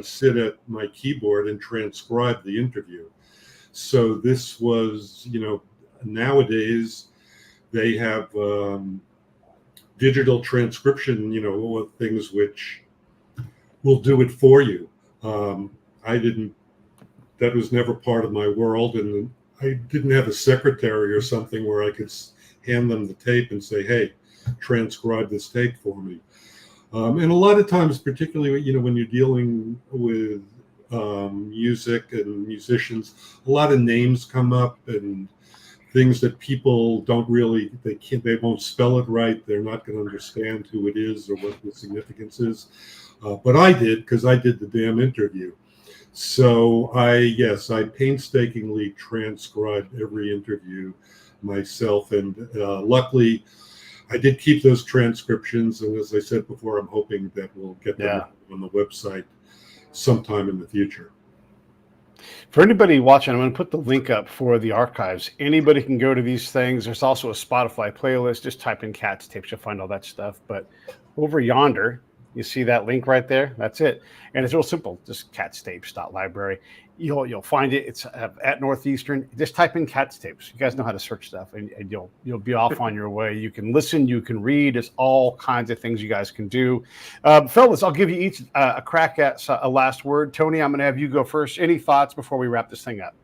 sit at my keyboard and transcribe the interview. So this was, nowadays they have digital transcription, things which will do it for you. That was never part of my world, and I didn't have a secretary or something where I could hand them the tape and say, hey, transcribe this tape for me. And a lot of times, particularly, when you're dealing with music and musicians, a lot of names come up and things that people don't really, they won't spell it right. They're not going to understand who it is or what the significance is. But I did, because I did the damn interview. So I painstakingly transcribed every interview myself, and luckily I did keep those transcriptions. And as I said before, I'm hoping that we'll get them on the website sometime in the future. For anybody watching, I'm going to put the link up for the archives. Anybody can go to these things. There's also a Spotify playlist. Just type in Katz Tapes, you'll find all that stuff. But over yonder, you see that link right there? That's it. And it's real simple. Just thekatztapes.library. You'll find it. It's at Northwestern. Just type in Katz Tapes. You guys know how to search stuff, and you'll be off on your way. You can listen. You can read. It's all kinds of things you guys can do. Fellas, I'll give you each a crack at a last word. Tony, I'm going to have you go first. Any thoughts before we wrap this thing up?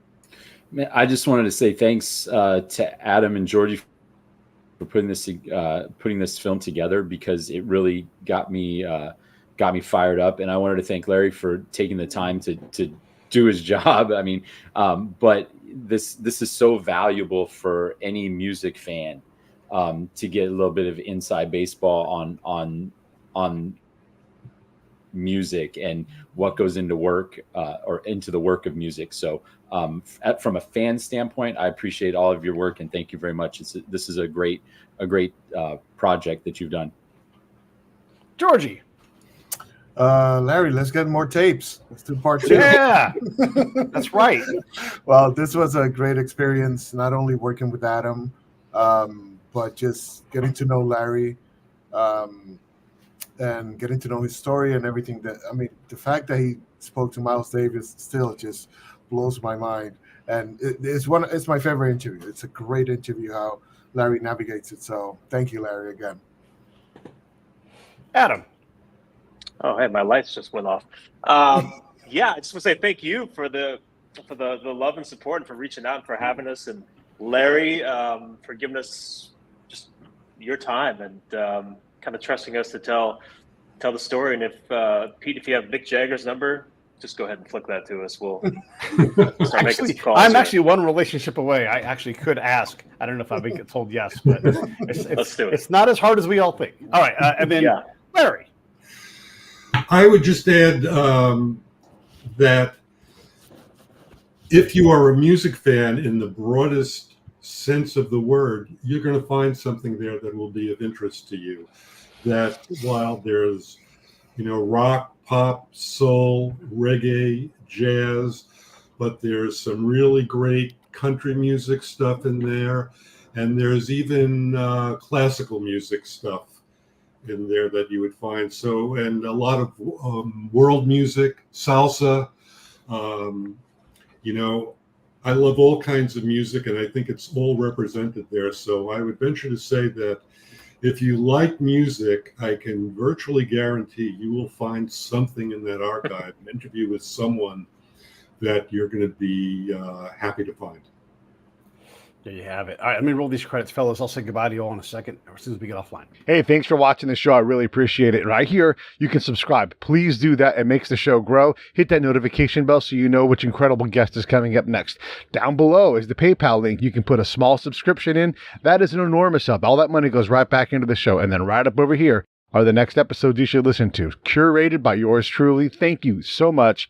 I just wanted to say thanks to Adam and Jorgy for putting this film together, because it really got me fired up. And I wanted to thank Larry for taking the time to do his job. I mean, but this is so valuable for any music fan, to get a little bit of inside baseball on music and what goes into work, or into the work of music. So from a fan standpoint, I appreciate all of your work and thank you very much. This is a great project that you've done. Jorgy. Larry, let's get more tapes. Let's do part 2. Yeah, that's right. Well, this was a great experience, not only working with Adam, but just getting to know Larry, and getting to know his story and everything. The fact that he spoke to Miles Davis still just blows my mind. And it's my favorite interview. It's a great interview how Larry navigates it. So thank you, Larry, again. Adam. Oh, hey, my lights just went off. Yeah, I just want to say thank you for the love and support and for reaching out and for having us, and Larry, for giving us just your time and kind of trusting us to tell the story. And if Pete, if you have Mick Jagger's number, just go ahead and flick that to us. We'll start making some calls. I'm actually one relationship away. I actually could ask. I don't know if I would get told yes, but Let's do it. It's not as hard as we all think. All right, and then Larry. I would just add that if you are a music fan in the broadest sense of the word, you're going to find something there that will be of interest to you. That while there's, rock, pop, soul, reggae, jazz, but there's some really great country music stuff in there, and there's even classical music stuff in there that you would find. So, and a lot of world music, salsa. I love all kinds of music, and I think it's all represented there. So I would venture to say that if you like music, I can virtually guarantee you will find something in that archive, an interview with someone that you're going to be happy to find. There you have it. All right, let me roll these credits, fellas. I'll say goodbye to you all in a second, as soon as we get offline. Hey, thanks for watching the show. I really appreciate it. Right here, you can subscribe. Please do that. It makes the show grow. Hit that notification bell so you know which incredible guest is coming up next. Down below is the PayPal link. You can put a small subscription in. That is an enormous help. All that money goes right back into the show. And then right up over here are the next episodes you should listen to, curated by yours truly. Thank you so much